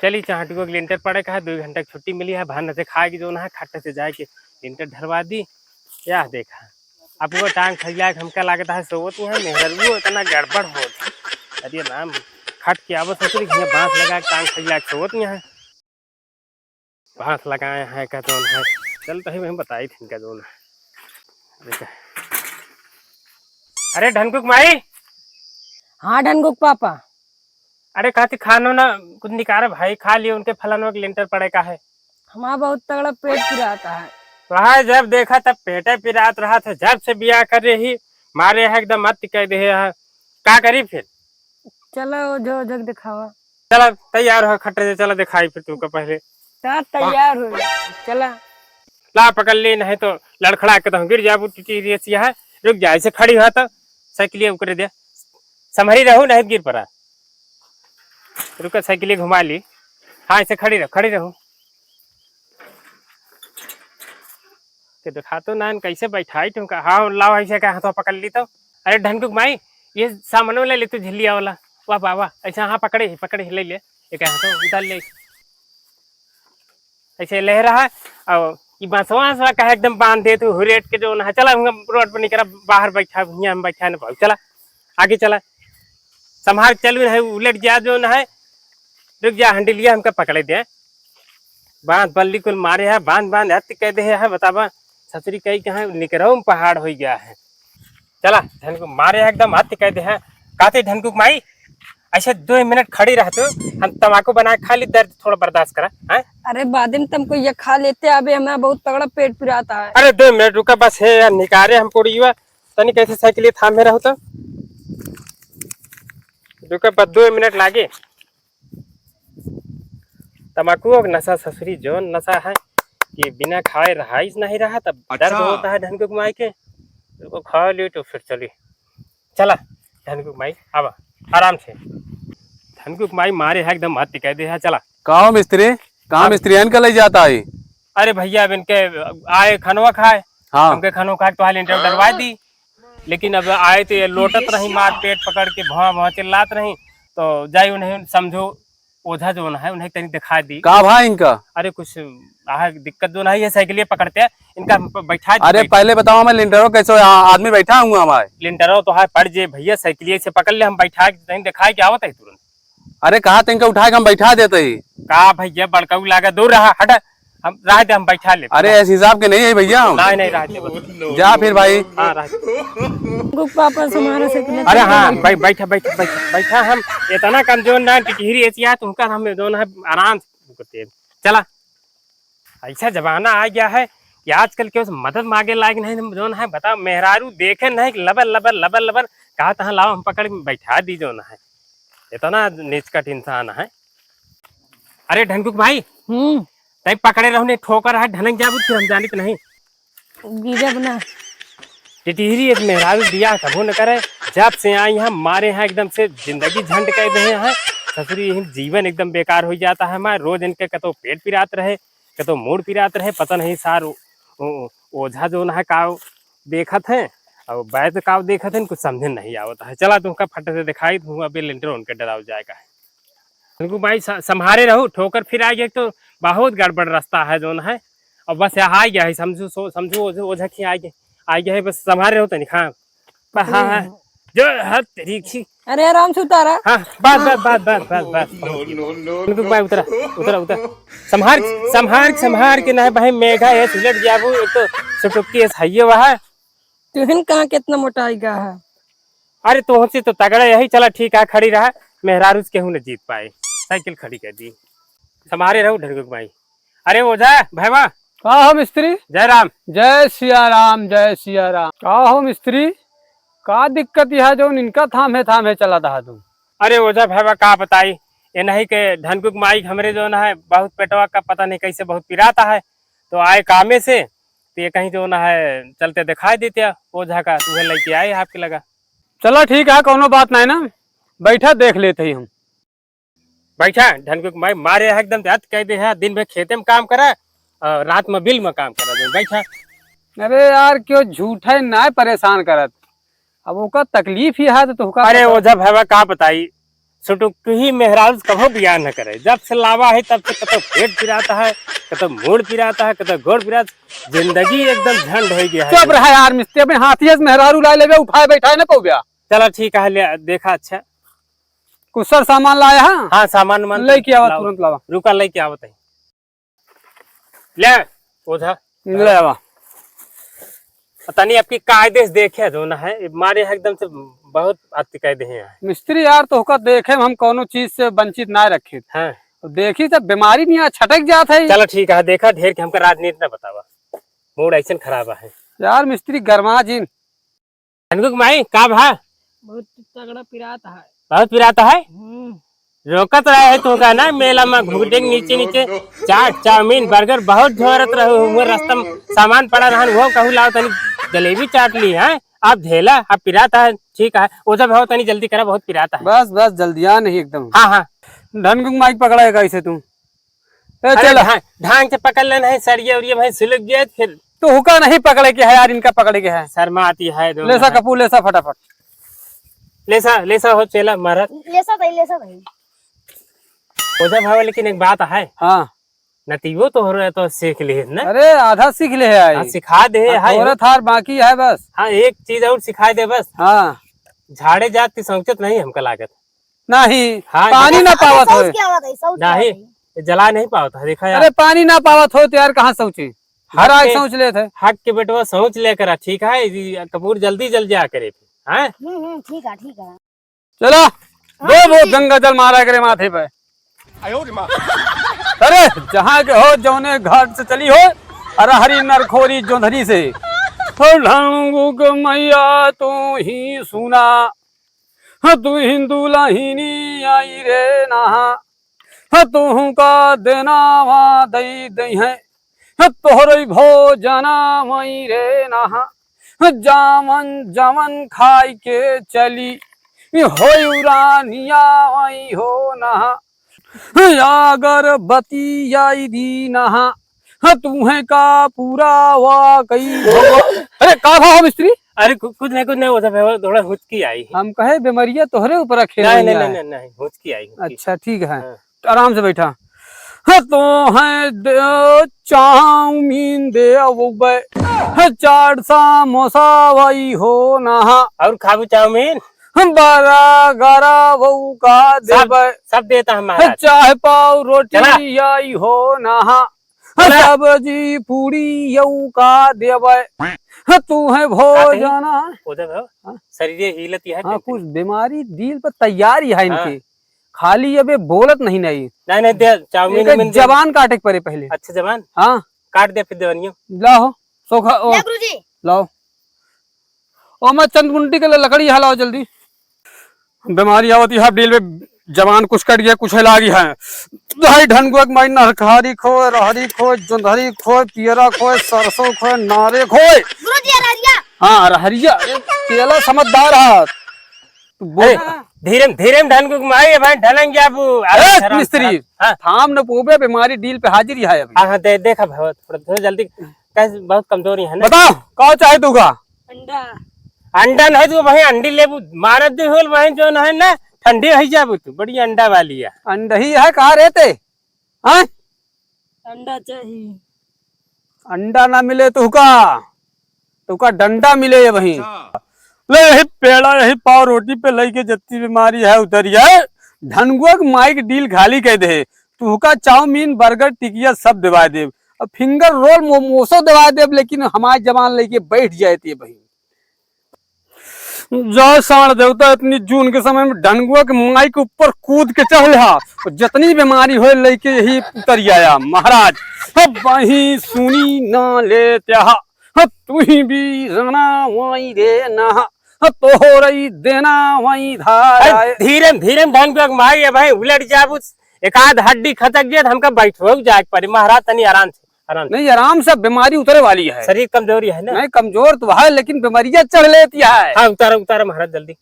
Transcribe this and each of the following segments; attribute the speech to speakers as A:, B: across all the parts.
A: चली चाहटी को लिंटर पड़े का है 2 घंटा की छुट्टी मिली है भान से खाएगी जो ना है खट्टे से जाए के लिंटर ढरवा दी। या देखा आपको टांग फैला हमका लागत है सोवत है मेहरबू इतना गड़बड़ हो अरे नाम खट के आवत है बांस लगा टांग फैला सोवत है बांस लगाए हैं का जोन है चल तो ही बताई थी इनका जोन है। अरे ढनकुक माई।
B: हाँ ढनकुक पापा।
A: अरे कहती खानो ना कुछ निकारा भाई खा लियो उनके फलानों के लिंटर पड़े का है।
B: हमारा बहुत तगड़ा पेट पिराता है।
A: वहाँ जब देखा तब पेटे पिरात रहा था जब से बिया कर रही मारे है एकदम मत कह दे है का करी फिर।
B: चलो जो जग दिखावा।
A: चला तैयार हो खट्टे से चला दिखाई फिर तुमको पहले
B: तैयार हो चला
A: ला पकड़ ले नहीं तो लड़खड़ा के तो गिर जाबू टीटी है रुक जाए ऐसे खड़ी हुआ तो साइकिल कर दिया संभरी रहू नहीं गिर पड़ा रुक साइकिल घुमा ली। हाँ ऐसे खड़ी रहू तो दिखा तो ना कैसे बैठाई तुमका। हाँ लाओ ऐसे का हाथों पकड़ ली तो। अरे ढनकुक माई ये सामान ले ले तू झिल्लिया वाला वाह वाह वाह ऐसा हाँ पकड़े ले ले एक हाथों उतार ले ऐसे ले रहा है और ये बांसवा का एकदम बांध दे तू हुरेट के जो ना चला रोड पर निकला बाहर बैठा भुइया में बैठा ना चला आगे चला संभाल चलू है उलट जा जो ना है रुक जा हंडिलिया हमका पकड़े दे बांध बल्ली कुल मारे है बांध हत्या कह दे है बतावा ससुरी कही कहा निकरो पहाड़ हो गया है। चला ढनकुक मारे है एकदम हत्या कह दे है कहते ढनकुक माई ऐसे 2 मिनट खड़ी रह तो हम तम्बाकू बना खा ली दर्द थोड़ा बर्दाश्त करा है।
B: अरे बाद में तुमको ये खा लेते अबे हमारा बहुत तगड़ा पेट पिराता है।
A: अरे 2 मिनट रुका बस है यार निकारे हम पूरी हुआ तनी कैसे साइकिल थामे रहो तो रुका बस 2 मिनट लागे। तम्बाकू नशा ससुरी जो नशा है कि बिना खाए रहा नहीं रहा तब दर्द होता है ढनकुक माई के तो खा ली तो फिर चली चला ढनकुक माई आवा आराम से ढनकुक माई मारे है एकदम हत्या कह दे है। चला
C: कहाँ मिस्त्री का ले जाता है।
A: अरे भैया अब इनके आए खनवा खाए
C: हाँ
A: उनके खनवा खाए तो इंटरव्यू डरवा दी लेकिन अब आए तो ये लोटत रही मार पेट पकड़ के भौं चिल्लात रही तो जाई उन्हें समझो ओझा जो है उन्हें कहीं दिखा दी।
C: कहाँ भाई इनका।
A: अरे कुछ दिक्कत जो नहीं है साइकिल पकड़ते हैं इनका बैठा
C: अरे पहले बताओ मैं लिंटरो कैसे आदमी बैठा हूँ हमारे
A: लिंटरो तो है पड़ जे भैया साइकिल से पकड़ ले हम बैठा कहीं दिखाए क्या आवत है तुरंत।
C: अरे कहा इनका उठा के हम बैठा देते ही
A: कहा भैया बड़काऊ लागा दूर रहा हटा हम रह दे हम बैठा ले।
C: अरे ऐसे हिसाब के नहीं है भैया
A: नहीं रहते
C: जा फिर भाई।
A: हाँ
B: पापा हमारे से
A: अरे हाँ बैठा हम इतना कमजोर ना टिटहरी ऐसी तुमका हम जो है आराम से चला। ऐसा जमाना आ गया है कि आजकल के मदद मांगे लायक नहीं जो है बताओ मेहरारू देखे नहीं लबर कहा तहाँ लाओ हम पकड़ बैठा दी जो है इतना निचकट इंसान है। अरे ढनकुक भाई तय पकड़े रहो ठोकर है ढनक जाबू फिर हम जानित नहीं
B: गिरब ना
A: टिटहरी एक मेहरारू दिया कभू न करे जब से आई यहाँ मारे हैं एकदम से जिंदगी झंड कह दे हैं ससुरी यही जीवन एकदम बेकार हो जाता है हमारे रोज इनके कतो पेट पिरात रहे कतो मूड पिरात रहे पता नहीं सार ओझा जो है काव देखत है और बैत काव देखत है कुछ समझे नहीं आवता है। चला तुमका फटे से दिखाई दूंगा अभी लिंटर उनके डराव जाएगा उनको भाई संभारे रहो ठोकर फिर आ गया तो बहुत गड़बड़ रास्ता है जो है और बस यहाँ आ गया है समझो ओझा की आ गया है बस संभारे रहो तनिक। हाँ हाँ जो है तरीकी
B: अरे आराम से उतारा।
A: हाँ बस उतरा संभार के ना भाई मेघा है सुलट जाबू एक तो सुटुक्की है वहाँ
B: तुहन कहाँ कितना मोटाईगा है।
A: अरे तो से तो तगड़ा यही चला ठीक है खड़ी रहा मेहरारू केहू न जीत पाए साइकिल खड़ी कर दी संभारे रहू ढनकुक भाई। अरे ओझा भैया
D: का हो मिस्त्री।
A: जय राम
D: जय सिया राम का हो मिस्त्री का दिक्कत यह जो इनका थामे चला था तुम।
A: अरे ओझा भैया का बताई ये नहीं के ढनकुक माई हमरे जो है बहुत पेटवा का पता नहीं कैसे बहुत पिराता है तो आए कामे से तो ये कहीं जो है चलते दिखाई देते ओझा का तुम्हें लेके आए आपके लगा।
D: चलो ठीक है कोनो बात नहीं ना बैठा देख लेते ही हम।
A: बैठा ढनकुक माई मारे है एकदम कह दे है दिन में खेते में काम करा और रात में बिल में काम करा बैठा।
D: अरे यार क्यों झूठा ना परेशान करत अब ओका तकलीफ ही है तो
A: अरे ओझा भैया का बताई सुटुक ही मेहराज कभो बयान न करे। जब से लावा है तब से कतो पेट पिराता है, कतो मूड पिराता है, कतो गोड़ पिराता, जिंदगी एकदम झंड हो गया है।
D: चुप रहा यार मिस्त्री, अपने हाथिये से मेहरारू ला लेवे, उठाए बैठाए ना पौबिया।
A: चलो ठीक है, देखा अच्छा
D: कुछ सामान लाया है?
A: हाँ सामान वामान
D: लेके आवा, तुरंत लावा।
A: रुका लेके आवा तई ले ओझा
D: ले आवा।
A: तनी आपकी कायदे से देखे जो ना है मारे है एकदम से बहुत अति कायदे हैं।
D: मिस्त्री यार तो होकर देखे हम कोनो चीज से वंचित ना रखे।
A: हाँ
D: तो देखी तब बीमारी नहीं छटक जाता है।
A: चलो ठीक है, देखा ढेर के हमका राजनीति ना बतावा, मूड ऐसा खराब है
D: यार मिस्त्री गरमा जी
A: माई का भा
B: बहुत तगड़ा पिराता है।
A: बहुत पिराता है। रोकत रहे तो का ना मेला में घुगटे नीचे नीचे चाट चाउमीन बर्गर बहुत झोरत रहे हुए, रास्ता में सामान पड़ा रहन वो कहू लाओ तनी जलेबी चाट ली है आप झेला आप पिराता है। ठीक है ओझा भाव तनी जल्दी करा, बहुत पिराता है।
D: बस बस जल्दिया नहीं एकदम।
A: हाँ हाँ
D: ढनगुंग माइक पकड़ेगा इसे तू।
A: चल ढांग से पकड़ लेना है, सरिया उरिया भाई सुलग गया फिर
D: तो हुक्का नहीं पकड़े के है यार, इनका पकड़े के है।
A: शर्मा आती है।
D: लेसा कपूर लेसा फटाफट
A: लेसा हो चेला महाराज
E: लेसा भाई।
A: ओझा भाव लेकिन एक बात है।
D: हाँ
A: नतीबो तो हो रहा है तो सीख लिए ना।
D: अरे आधा सीख ले है।
A: हाँ, सिखा दे है
D: औरत हार बाकी है बस।
A: हाँ एक चीज और सिखा दे बस।
D: हाँ
A: झाड़े जात की संकेत नहीं हमका लागत
D: नहीं।
A: हाँ,
D: पानी ना पावत हो
A: नहीं जला नहीं पाता देखा यार।
D: अरे पानी ना पावत हो तो यार कहाँ सोचे, हर आग सोच ले थे।
A: हक के बेटवा सोच लेकर ठीक है कपूर जल्दी जल जा करे। हाँ
E: ठीक है
D: चलो वो गंगा जल मारा करे माथे पे। अरे जहाँ के हो जौने घाट से चली हो, अरे हरी नरखोरी जोधरी से मैया तू ही सुना, तू हिंदू लाहिनी आई रे नहा, तू का देना वहाँ दई दई है, तोहर भोजना वही रे नहा, जामन जमन खाई के चली हो रानिया वही हो नहा, अगरबत्ती आई दी नहा, तुम्हें का पूरा वाकई। अरे का भाव मिस्त्री?
A: अरे कुछ नहीं होता थोड़ा हुचकी आई।
D: हम कहे बीमारियां तोहरे ऊपर रखे।
A: नहीं हुचकी आई।
D: अच्छा ठीक है आराम से बैठा। तो है चाउमीन दे चाट समोसा वही हो नहा, और
A: खाबू चाउमीन
D: बड़ा गरा वो का
A: सब देता हमारा।
D: चाहे पाव रोटी आई हो नहा, सब्जी पूरी यऊ का देवे, तू है भोजना।
A: शरीर हिलत है।
D: हाँ कुछ बीमारी दिल पर तैयार ही है इनके। खाली अब बोलत नहीं
A: नहीं दे चाउमीन
D: जबान काटे के पड़े पहले।
A: अच्छा जबान
D: हाँ
A: काट दे फिर देवनियो
D: लाओ सोखा लाओ ओ मैं चंदमुंडी के लकड़ी लाओ जल्दी। बीमारी आवती है दिल में, जवान कुछ कट गया कुछ लागी है। दही ढनगुआ माई नरखारी खो रहरी खो जोंधरी खो पियरा खो सरसों खो नारे खो। हाँ रहरिया तेला समझदार है।
A: धीरे ढनगुआ माई भाई ढलन
D: अरे मिस्त्री थाम न पोबे, बीमारी डील पे हाजिर है अभी।
A: हाँ देखा भाई थोड़ा जल्दी कैसे बहुत कमजोरी है ना।
D: बताओ क्या चाहे तू का?
A: अंडा नहीं तो भाई अंडी लेबू मारत दे होल भाई जो है ना ठंडी है जाबू तू बड़ी अंडा वाली है।
D: अंडा ही है कहाँ रहते? हाँ
B: अंडा चाहिए।
D: अंडा ना मिले तो का डंडा मिले वही। ले यही पेड़ा यही पाव रोटी पे लई के जितनी बीमारी है उतरी है। ढनगुआ माइक डील खाली कह दे, तू का चाउमीन बर्गर टिकिया सब दिवा दे, अब फिंगर रोल मोमोसो दिवा दे, लेकिन हमारी जबान लेके बैठ जाती है भाई। जय साण देवता इतनी जून के समय में ढनगुआ के माई के ऊपर कूद के चढ़ रहा, जितनी बीमारी हो लेके यही उतर आया महाराज। वही सुनी ना ले त्या तू ही भी जाना वही रे ना, तो हो रही देना वही धार।
A: धीरे ढनगुआ के माई है भाई उलट जाबू, एक आध हड्डी खतक गया हमका बैठो जाए पर महाराज तनी आराम से।
D: नहीं आराम से बीमारी उतरे वाली है।
A: शरीर कमजोरी है ना?
D: नहीं कमजोर तो है लेकिन बीमारियां चढ़ लेती है।
A: हाँ उतारा महाराज जल्दी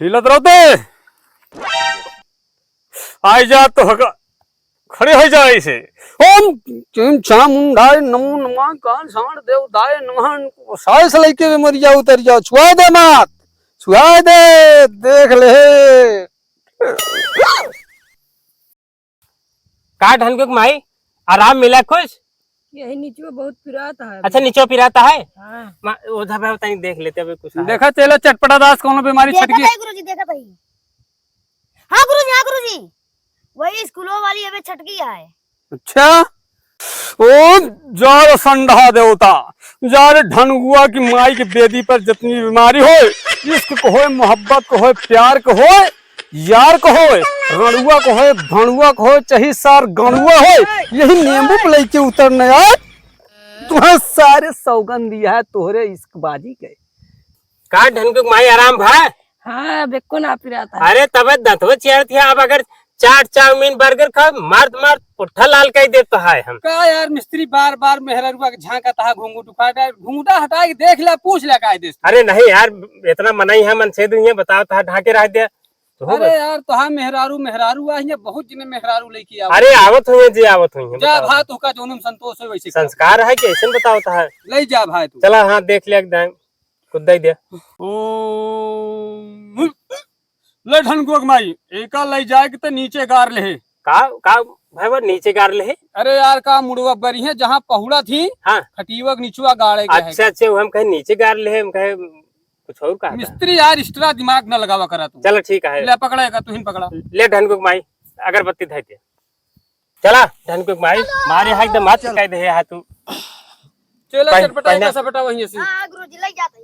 D: हिलत रहो आई जा तो खड़े हो जाए इसे। ओम चामुंडाय नमो नमः कान साण देवताय नमः। साइस लेके बीमारियां उतर जाओ, छुआ दे मत छुआ दे, देख ले
A: का ढनकुक माई आराम मिला कुछ?
B: यही नीचे बहुत पिराता है।
A: अच्छा नीचे पिराता है।
B: हाँ।
A: उधर भाई तनी देख लेते अभी कुछ है।
D: देखा चला चटपटा दास कौन बीमारी
E: देखा
D: छटकी।
E: था गुरुजी, देखा था ही। हाँ गुरुजी, वही स्कूलों वाली अबे छटकी है।
D: अच्छा ओ जार संधा देवता, जार ढनगुआ की माई की बेदी पर जितनी बीमारी हो, इश्क को हो, मोहब्बत को हो, प्यार को हो, यार को हो, रणुआ को हो, भणुआ को हो, चाहे सार गणुआ हो, यही नींबू प्लाई के उतरने आए तुम्हें सारे सौगंध दिया है तोहरे इश्कबाजी के।
A: का ढनकुक माई आराम भा?
B: हाँ बेको ना पिराता है।
A: अरे तब दतवा चेयर थी। अब अगर चाट चाउमीन बर्गर खा मार पुट्ठा लाल कह देता है हम।
D: का यार मिस्त्री बार बार मेहररुआ के झांकता है, घूंघटा हटा के देख ले, पूछ ले का दे।
A: अरे नहीं यार, इतना मना ही है मन से दुनिया बताओ था ढाके रह दिया तो
D: अरे यार तो हाँ मेहरारू आई, बहुत जिने मेहरारू लेके आओ।
A: अरे आवत हुई जी, आवत हुई
D: जा भाई तू का जोनम संतोष है वैसे
A: संस्कार है कि ऐसे बताओ था।
D: ले जा भाई तू।
A: चला हाँ देख लिया एकदम खुद ही दे।
D: ओ ले ढनकुक माई एका ले जाए के तो नीचे गार ले।
A: का भाई वो नीचे गार ले।
D: अरे यार का मुड़वा बरी है जहाँ पहुड़ा थी,
A: हाँ
D: खटीवक नीचुआ गाड़े गए।
A: अच्छा हम कहे नीचे गार ले, हम कहे कुछ और कहा था।
D: मिस्त्री यार एक्स्ट्रा दिमाग न लगावा करा तू।
A: चलो ठीक है,
D: ले पकड़ेगा तू ही पकड़ा।
A: ले ढनकुक माई अगरबत्ती धै दे। चला ढनकुक माई मारे हाथ एकदम हाथ कह दे है तू।
D: चलो
A: पहले-
D: चटपटा
A: पहले-
D: सपटा वहीं से।
E: हाँ गुरुजी, ले जाते ही।